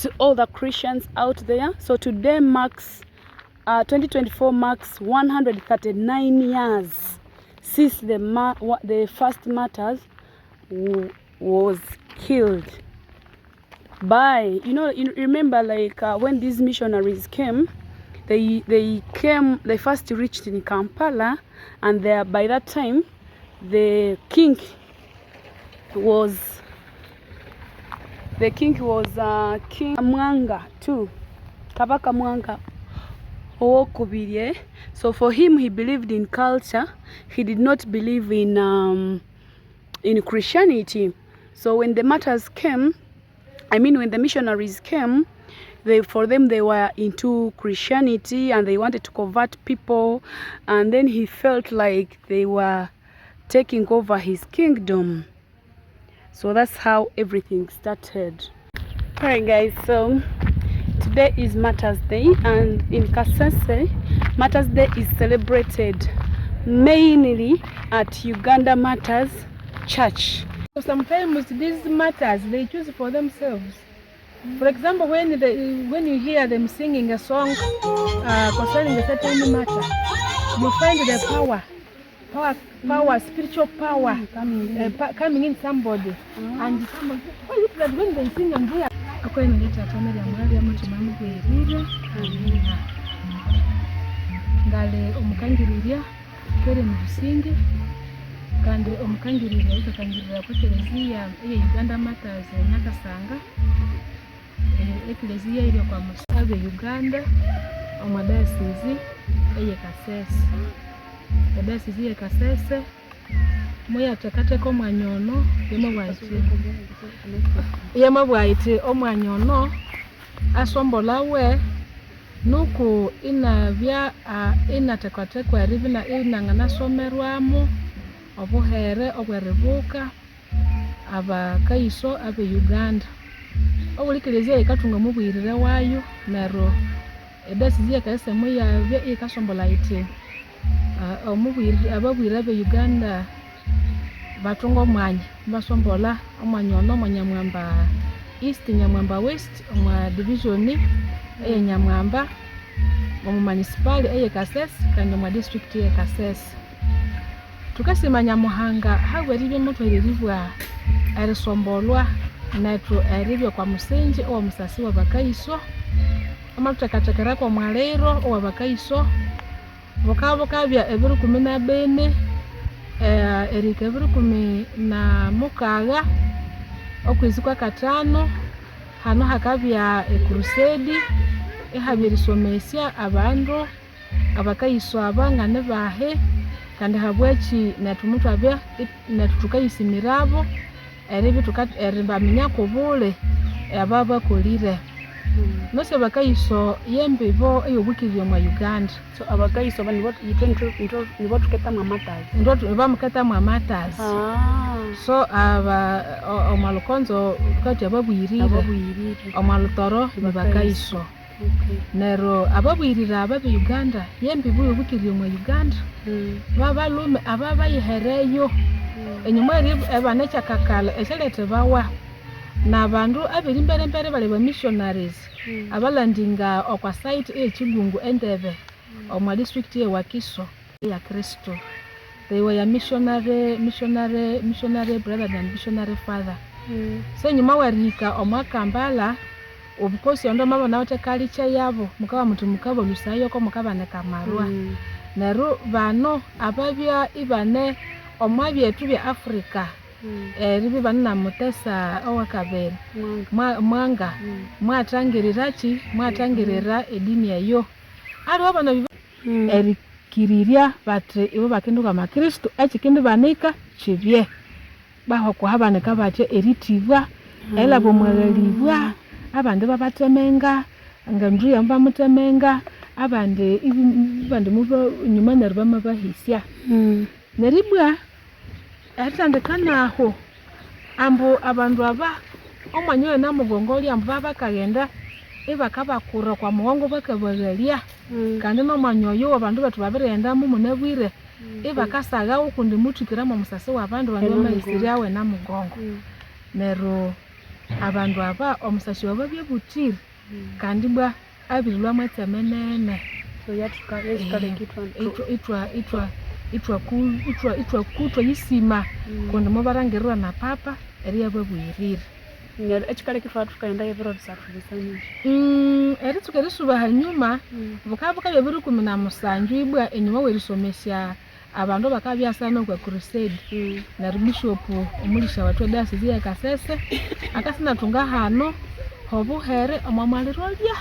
to all the Christians out there. So today marks 2024 marks 139 years since the first martyrs was killed by, you remember, like when these missionaries came, they first reached in Kampala, and there by that time the king was King Mwanga too, Kabaka Mwanga Owokubiri. So for him, he believed in culture. He did not believe in Christianity. So when the martyrs came, when the missionaries came, for them they were into Christianity and they wanted to convert people, and then he felt like they were taking over his kingdom. So that's how everything started. Alright guys, so today is Martyrs Day, and in Kasese, Martyrs Day is celebrated mainly at Uganda Martyrs Church. So sometimes these martyrs, they choose for themselves. For example, when you hear them singing a song concerning a certain matter, you find the power, spiritual power coming in somebody. And somebody, why is it that when they sing and they are ngale omukangiriria kere mu businge kandi omukangiriria ukakangirira ku Eklezia ya Uganda Martyrs Nakasanga, Eklezia ile kwa musabe Uganda omadayosisi eye Kasese. Edayosisi ye Kasese moya takateko omwanyono yamabwaite omwanyono asombolawe nuku inabya inatekwatekwa ribina inangana somerwamo obuhere obweribuka abakaiso abe Uganda. Obulikelezia ikatunga mubwirire wayo nero edayosisi ye Kasese moya ikasombolaite omubwirire ababwirire abe Uganda batunga omwanya basombola omwanyono omwanyamwamba East, Nyamwamba West, omwa division eye Nyamwamba, omu municipal eye Kasese kandi omwa district eye Kasese. Tukasima Nyamuhanga habweribye mutwe eriribwa erisombolwa netu eribyo kwa musenje owa musasi wa bakaiso amatutekateka kwa mwalero owa bakaiso bukabya ebiru 14 erika ebiru 16 okwezi kwa katano hano hakabya crusade ehabirisomesya abandu abakaiso abangane bahe kandi habweki netumutu abya netutukayisimirabo eribi tukarimbaminya kubule ababa kolire nose bakaiso yembibo eyobukirye mu Uganda. So abakaiso bani nibo tuketa mu Martyrs. Ndoto bamuketa mu Martyrs. So omalukonzo kati ababwirire omalutoro bakaiso. Okay. Nero ababwirire ababe Uganda yembibo eyobukirye mu Uganda. Babalume ababayihereyo enyuma ebanecha kakala eselete bawa na bandu abiri mbere bali ba missionaries abalandinga okwa site ekigungu Entebbe omwa district ye Wakiso ya Kristo. They were a missionary brother and missionary father. So nyuma warika omwa Kampala obukosi ndo mabona ote culture yabo mukaba mutu mukaba lusayo ko mukaba ne kamarwa nero bano ababya ibane omwa byetu bya Africa ribi banna mutesa owakabere mwanga mwatangirira edini yayo ari wabana erikiriria batre ibo bakinduka makristo ekindi banika chibye baho kuhabanika batye eritivwa elabo mwagalibwa abandi babatemenga ngandu yamba mutemenga abandi mubo nyuma nerba mabahisya neribwa atandikana aho ambo abandu aba omwanyoyo namugongoli ambo babakagenda ebakabakura kwa muhongo bakabagalia kandi nomwanyoyo abandu batu babirenda mu munabwire ebakasaga ukundi mutukira mu musasi wa abandu bandu bamayisiri awe namugongo nero abandu aba omusashi waba byebutire kandi bwa abirilwa mwetsemenene So itwa kutwa yisima kundi mubarangirwa na papa eriya bwebwirire ekikale kifatu kaenda ebiro bisatu bisanyije eritsuka risuba hanyuma bukabuka bya 17 ibwa enyuma werisomesya abandu bakabyasana kwa crusade na bishop omulisha watu diocese ya Kasese akasina tunga hano hobuhere omwamaliro lya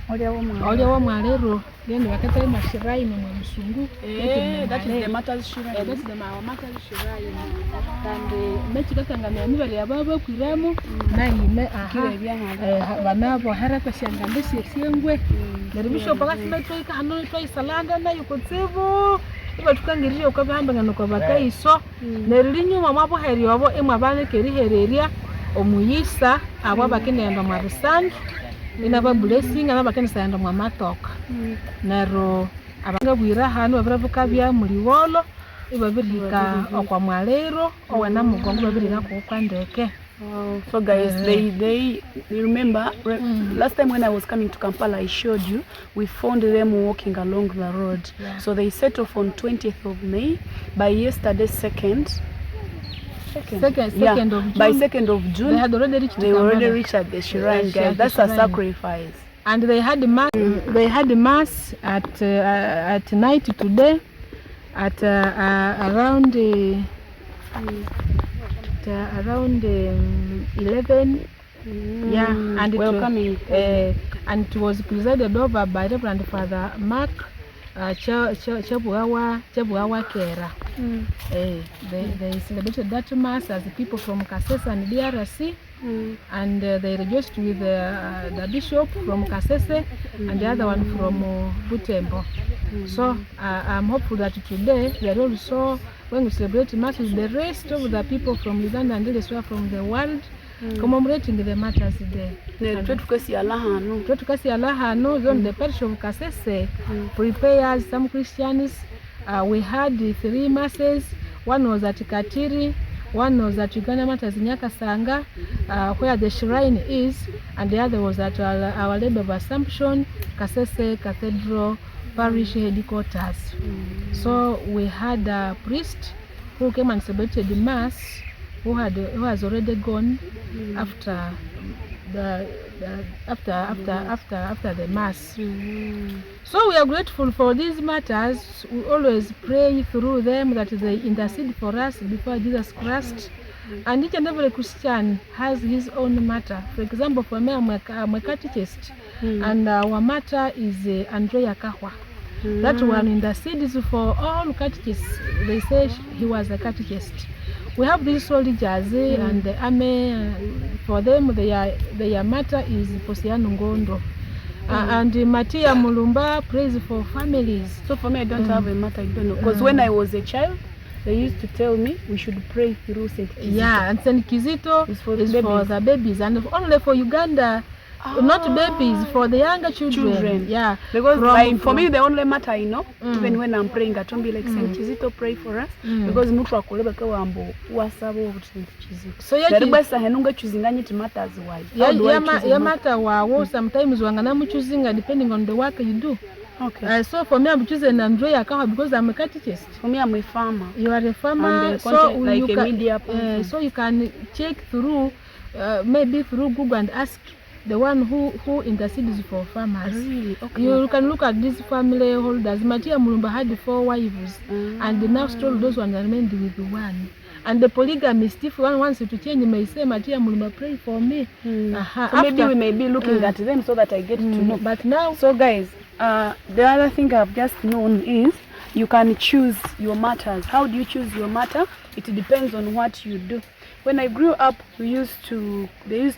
olya wa mwalero yende bakatali mashirai mu musungu that is the Martyrs shirai that is the Martyrs shirai and mechi kakangana nibali ababa kwiramo nayime banabo haraka shangande siyengwe na bishop akasina twaika hano twaisalanda nayo kutsevo iba tukangirije ukabihambangana kwa bakaiso nerilinyuma mabuheri wabo imwabane kerihereria omuyisa abo bakinenda mu bisandu inaba blessing aba bakinenda mu matoka nero abanga bwira hano babiravuka bya muliwolo iba birika okwa mwalero owena mugongo babirika ku kwandeke. So guys, they remember last time when I was coming to Kampala, I showed you we found them walking along the road. So they set off on 20th of May. By yesterday, 2nd of June. By 2nd of June, they already reached at the shrine, guys. That's a sacrifice. And they had mass. They had mass at night today at around. Around 11, and it was presided over by Reverend Father Mark Chebuawa Kera. They celebrated that mass as people from Kasese and DRC, and they rejoiced with the bishop from Kasese and the other one from Butembo. So I'm hopeful that today we are also when we celebrate Martyrs, the rest of the people from Uganda and elsewhere from the world commemorating the Martyrs Day. Tukasi Alahano, on the parish of Kasese prepares some Christians. We had 3 masses. One was at Katiri, one was at Uganda Martyrs Nyakasanga, where the shrine is, and the other was at Our Lady of Assumption, Kasese Cathedral Parish headquarters. So we had a priest who came and celebrated the mass, who has already gone after the mass. So we are grateful for these matters. We always pray through them that they intercede for us before Jesus Christ. And each and every Christian has his own matter. For example, for me, I'm a catechist, and our matter is Andrea Kahwa. That one intercedes for all catechists. They say he was a catechist. We have these soldiers and the army. For them, their matter is Posiano Ngondo. And Matia Mulumba prays for families. So for me, I don't have a matter, I don't know. Because when I was a child, they used to tell me we should pray through St. Kizito. Yeah, and St. Kizito is for the babies, and only for Uganda. Not babies, for the younger children. Yeah, because for me the only matter I know, even when I'm praying, I don't be like Saint Kizito pray for us, because mutu akoleba kwa ambo wasabo of Saint Kizito. So ya basa henunga choosinganye to matters why. Yeah, matter wa sometimes wangana mu choosing depending on the work you do. Okay. So for me, I'm choosing Andrea Kawa because I'm a catechist. For me, I'm a farmer. You are a farmer, so like you can, media so you can check through, maybe through Google and ask the one who intercedes for farmers. Really? Okay. You can look at these family holders. Matia Mulumba had 4 wives, and now still those ones remained with 1. And the polygamist, if one wants to change, may say, Matia Mulumba, pray for me. So maybe we may be looking at them so that I get to know. But now, so guys, the other thing I've just known is you can choose your matters. How do you choose your matter? It depends on what you do. When I grew up, they used to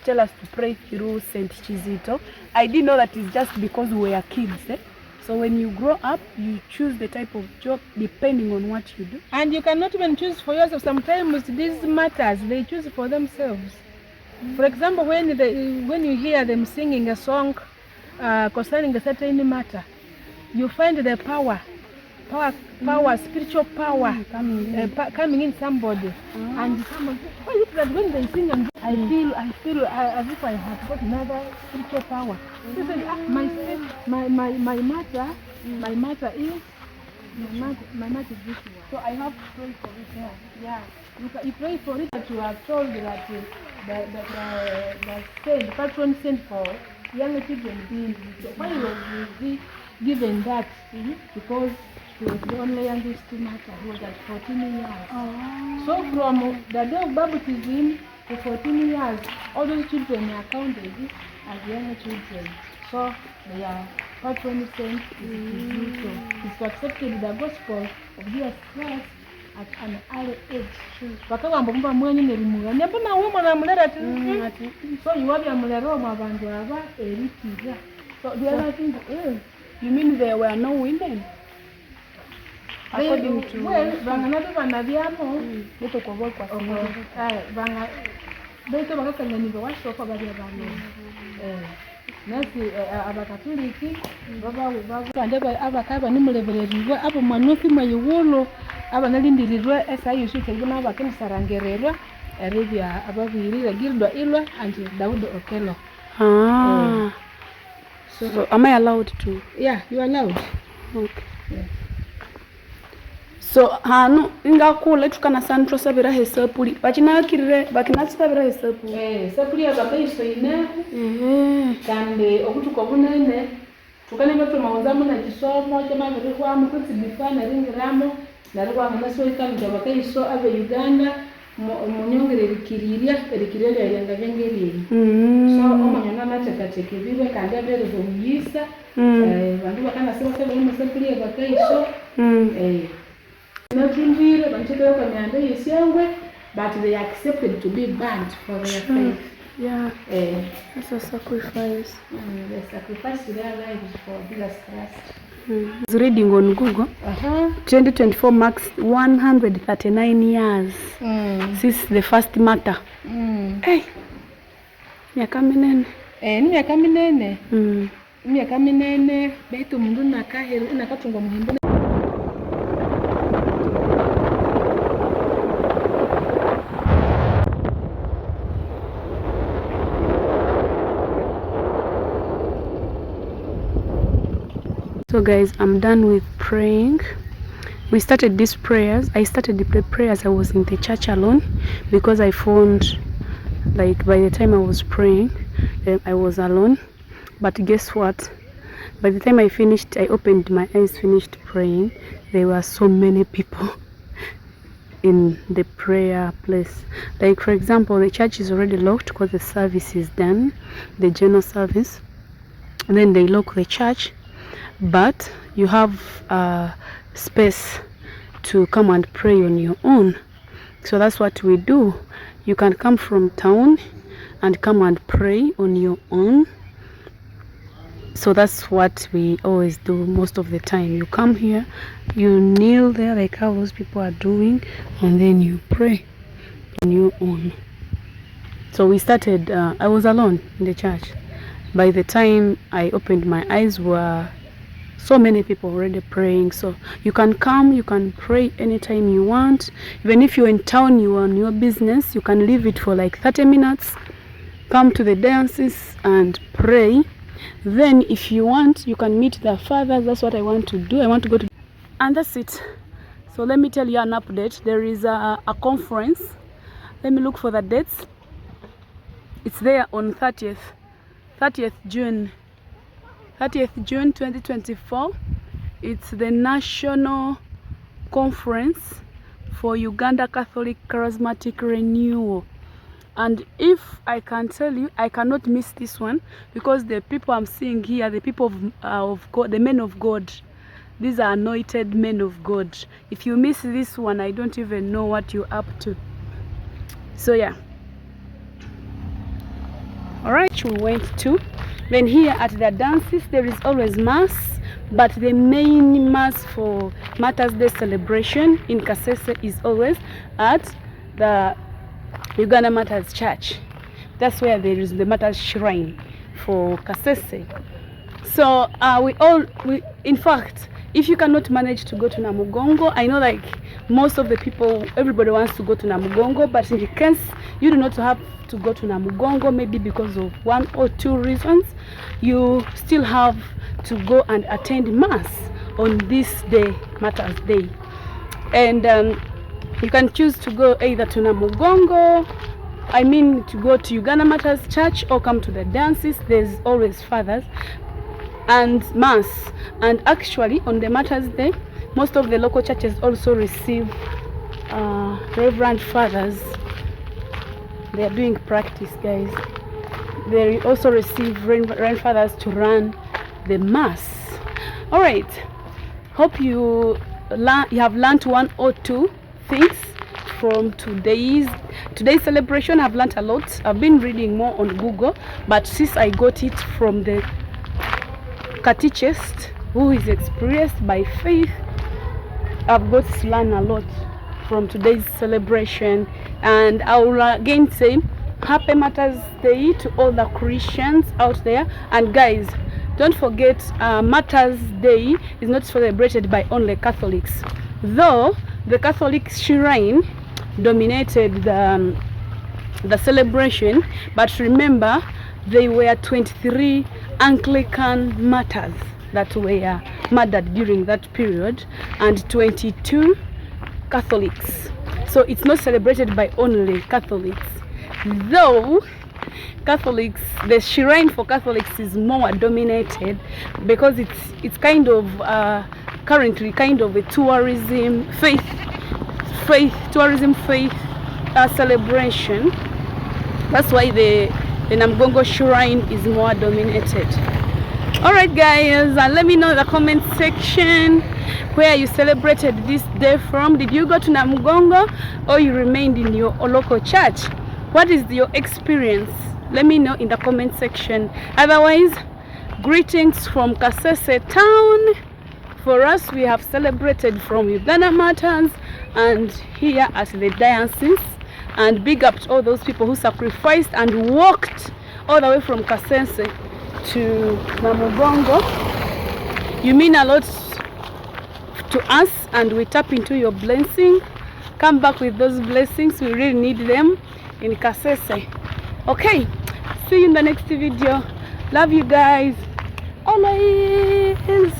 tell us to pray through St. Kizito. I didn't know that it's just because we were kids. So when you grow up, you choose the type of job depending on what you do. And you cannot even choose for yourself. Sometimes these matters, they choose for themselves. For example, when you hear them singing a song concerning a certain matter, you find the power power, spiritual power coming in somebody. And somebody, why is it that when they sing and I feel as if I have got another spiritual power. They say, my matter is this one. So I have to pray for it. Yeah. You pray for it that you are told that the patron sent for young children. So why was he given that? Because he was the only youngest matter. He was at 14 years. So from the day of baptism to 14 years, all those children are counted as young children. So their patron saint is to accept the gospel of Jesus Christ at an early age. Bakagamba kumba mwenye nelimuga nyabona womo na mulera tu. So you have mulero mabantu aba eritiza. So the other thing is, you mean there were no women? According to banganabe banabyamo beto kwa banga beto bakakanyanirwa washoka bali abantu. Nasi abakatoliki abakaba nimulebererwa abo mwanufi mayulo abanalindirirwa esayushike guna abakemusarangererwa eribya ababiri Gilda Ilwa and Daud Okelo. So am I allowed to? Yeah, you are allowed. Okay. Yeah. So hanu ingakula tukana santro sabira hesapuli bakinakirire bakinasabira hesapuli sapuli abakaiso ine kandi okutuko bunene tukane bato mawuzamu na kisomo cyamabiri kwa mukutsi bifana ringiramo narwa munaso ikamija bakaiso abe Uganda munyongere rikiriria yanga bengeri so omanyana natekateke bibe kandi abere bomyisa bantu bakana sema sema mu sapuli abakaiso but they accepted to be burnt for their faith. Yeah. That's a sacrifice. They sacrificed their lives for Jesus Christ. Reading on Google, 2024 marks 139 years since the first martyr. Hey, miaka minene. Miaka minene. Miaka minene. Beto mundu nakatunga muhimbo. So guys, I'm done with praying. We started these prayers. I started the prayers. I was in the church alone because I found like by the time I was praying, I was alone. But guess what? By the time I finished, I opened my eyes, finished praying, there were so many people in the prayer place. Like for example, the church is already locked because the service is done, the general service, and then they lock the church. But you have space to come and pray on your own. So that's what we do. You can come from town and come and pray on your own. So that's what we always do most of the time. You come here, you kneel there like how those people are doing, and then you pray on your own. So we started, I was alone in the church. By the time I opened my eyes, were so many people already praying. So you can come, you can pray anytime you want. Even if you're in town, you are on your business, you can leave it for like 30 minutes. Come to the diocese and pray. Then if you want, you can meet the fathers. That's what I want to do. I want to go to, and that's it. So let me tell you an update. There is a conference. Let me look for the dates. It's there on 30th June 2024. It's the National Conference for Uganda Catholic Charismatic Renewal. And if I can tell you, I cannot miss this one because the people I'm seeing here, the people of God, the men of God, these are anointed men of God. If you miss this one, I don't even know what you're up to. So yeah. All right, we went to. Then here at the dances, there is always mass, but the main mass for Martyrs Day celebration in Kasese is always at the Uganda Martyrs Church. That's where there is the Martyrs Shrine for Kasese. So in fact, If you cannot manage to go to Namugongo, I know like most of the people, everybody wants to go to Namugongo, but in case you do not have to go to Namugongo, maybe because of 1 or 2 reasons, you still have to go and attend mass on this day, Martyrs Day. And you can choose to go either to Namugongo, to go to Uganda Martyrs Church, or come to the dances. There's always fathers and mass. And actually on the Martyrs Day, most of the local churches also receive reverend fathers. They are doing practice, guys. They also receive reverend fathers to run the mass. All right, hope you have learned 1 or 2 things from today's celebration. I've learned a lot. I've been reading more on Google, but since I got it from the catechist who is experienced by faith, I've got to learn a lot from today's celebration. And I will again say happy Martyrs Day to all the Christians out there. And guys, don't forget, Martyrs Day is not celebrated by only Catholics, though the Catholic shrine dominated the celebration. But remember, there were 23 Anglican martyrs that were murdered during that period, and 22 Catholics. So it's not celebrated by only Catholics, though Catholics, the shrine for Catholics is more dominated because it's kind of currently kind of a tourism faith celebration. That's why the Namugongo shrine is more dominated. All right, guys, let me know in the comment section where you celebrated this day from. Did you go to Namugongo or you remained in your local church? What is your experience? Let me know in the comment section. Otherwise, greetings from Kasese town. For us, we have celebrated from Uganda Martyrs and here at the diocese. And big up to all those people who sacrificed and walked all the way from Kasese to Namugongo. You mean a lot to us, and we tap into your blessing. Come back with those blessings. We really need them in Kasese. Okay, see you in the next video. Love you guys always.